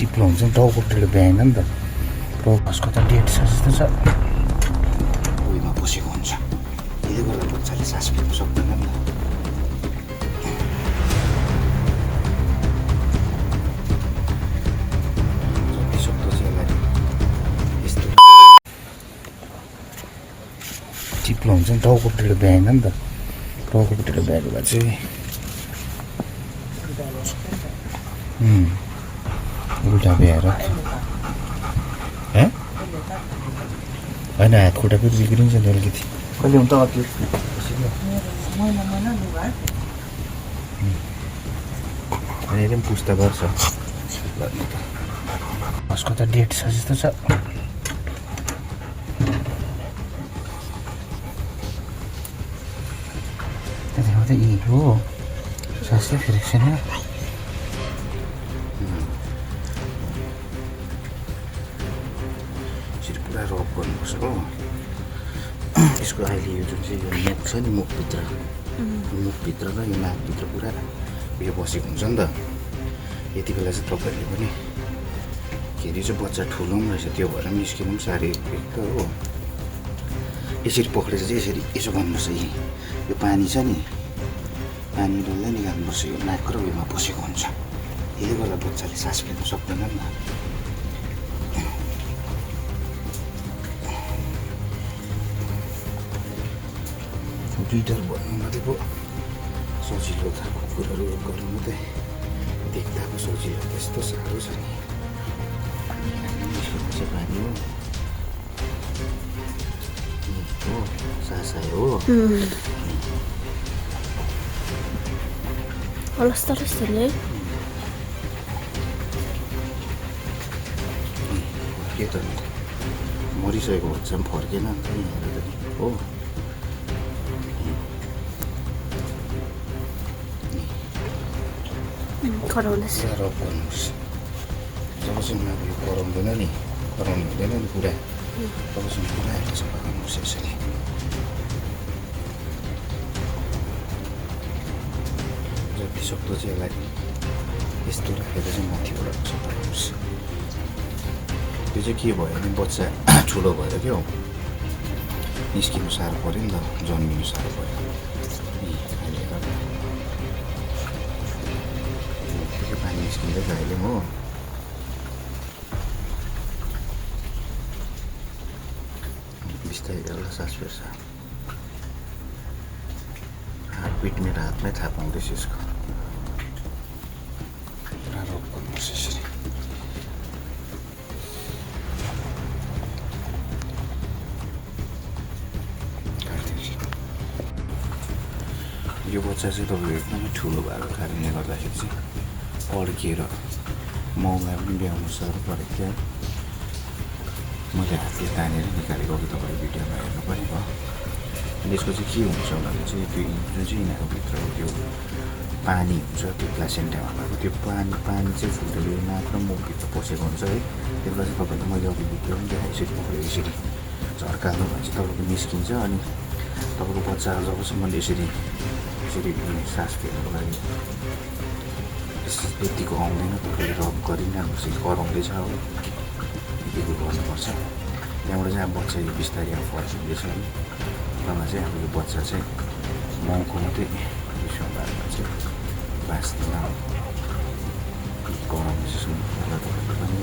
चिप्लो हुन्छ नि टाउकोपट्टिबाट भ्याएन नि त कसको त डेट छ जस्तो छ उयोमा पसेको हुन्छ यसले गर्दा बच्चाले सास फेर्नु सक्दैन नि त जतिसक्दो चाहिँ यसलाई यस्तो चिप्लो हुन्छ नि टाउकोपट्टिबाट भ्याएन नि त टाउकोपट्टिबाट भ्याएको भए चाहिँ उल्टा भ्याएर होइन हात खुट्टा पनि बिग्रिन्छ नि अलिकति कहिले हुन्छ त्यो अहिले पनि पुस्ता गर्छ उसको त डेट छ जस्तो छ त्यतिखेर त यी हो सासै फेरेको छैन पुरा रब गर्नुपर्छ हो यसको अहिले यो जुन चाहिँ यो मुख छ नि मुखभित्र र यो नाकभित्र पुरा उयो बसेको हुन्छ नि त यति बेला चाहिँ तपाईँहरूले पनि के अरे चाहिँ बच्चा ठुलो पनि रहेछ त्यो भएर निस्किनु पनि साह्रै त हो यसरी पक्रेर चाहिँ यसरी यसो गर्नुपर्छ यो पानी छ नि पानी डल्लै निकाल्नुपर्छ यो नाक र उयोमा बसेको हुन्छ यसले गर्दा बच्चाले सास फेर्नु सक्दैन नि त रिडर भन्नु मात्रै पो सजिलो खालको कुराहरू गर्नु मात्रै देख्दाको सजिलो त्यस्तो साह्रो छ नि चाहिँ पानी हो सासाइ हो के त मरिसकेको बच्चा पनि फर्केन नि त यहाँनिर त हो रब गर्नुहोस् जबसम्म अब यो कराउँदैन नि कराउनु हुँदैन नि पुरा तबसम्म पुरा सफा गर्नुहोस् यसरी जतिसक्दो चाहिँ यसलाई यस्तो राखेर चाहिँ माथिबाट सफा गर्नुहोस् त्यो चाहिँ के भयो भने बच्चा ठुलो भएर क्या हो निस्किनु साह्रो पऱ्यो नि त जन्मिनु साह्रो पऱ्यो पानी निस्किँदै अहिले हो बिस्तारै एउटा सास फेर्छ हार्टबिट मेरो हातमै थाहा पाउँदैछ यसको पुरा रब गर्नुपर्छ यसरी यो बच्चा चाहिँ तपाईँको एकदमै ठुलो भएको कारणले गर्दाखेरि चाहिँ अड्किएर माउलाई पनि ब्याउनु साह्रो परेको थियो मैले हातले तानेर निकालेको कि तपाईँको भिडियोमा हेर्नु पनि भयो अनि यसको चाहिँ के हुन्छ भने चाहिँ त्यो जुन चाहिँ यिनीहरूको भित्र त्यो पानी हुन्छ त्यो प्लासेन्टामा भएको त्यो पानी चाहिँ फुटेर यो नाक र मुखभित्र पसेको हुन्छ है त्यसलाई चाहिँ तपाईँको मैले अघि भिडियो पनि देखाएँ यसरी पक्रेर यसरी झर्काल्नु भने चाहिँ तपाईँको निस्किन्छ अनि तपाईँको बच्चा जबसम्म यसरी सास फेर्नुको लागि यतिको आउँदैन तपाईँले रब गरिरहनुपर्छ कराउँदैछ हो यतिको गर्नुपर्छ त्यहाँबाट चाहिँ अब बच्चा यो बिस्तारै अब फर्किँदैछ नि तल चाहिँ अब यो बच्चा चाहिँ माउको मात्रै विषय भएर चाहिँ बाँच्दैन कराउँदैछ सुन्नु पर्ला तपाईँले पनि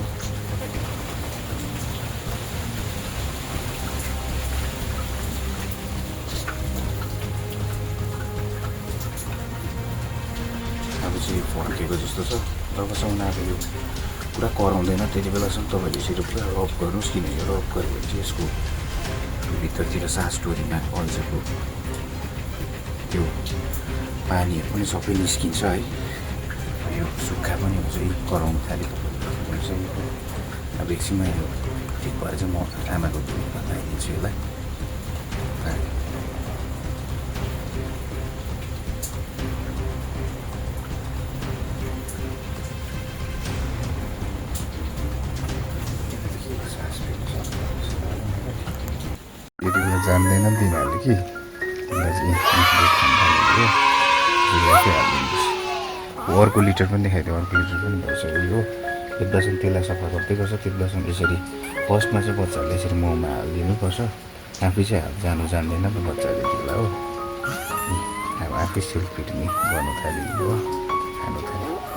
फर्केको जस्तो छ तबसम्म अब यो पुरा कराउँदैन त्यति बेलासम्म तपाईँले यसरी पुरा रब गर्नुहोस् किनकि रब गऱ्यो भने चाहिँ यसको भित्रतिर सास डोरीमा अल्झेको त्यो पानीहरू पनि सबै निस्किन्छ है यो सुक्खा पनि हुन्छ यी कराउनु थाल्यो तपाईँले अब एकछिनमा यो ठिक भएर चाहिँ म आमाको दुधमा लगाइदिन्छु यसलाई जान्दैन नि तिनीहरूले कि तिमीलाई चाहिँ हालिदिनुहोस् अर्को लिटर पनि देखाइदियो अर्को लिटर पनि भइसक्यो फिट्दासम्म त्यसलाई सफा गर्दै गर्छ। त्यसलाई यसरी फर्स्टमा चाहिँ बच्चाहरूले यसरी मोमोमा हालिदिनुपर्छ। आफै चाहिँ जानु जान्दैन त बच्चाले त्यसलाई हो। अब आफै सेल्फ फिटिङ गर्नु थाल्यो, खानु थाल्यो।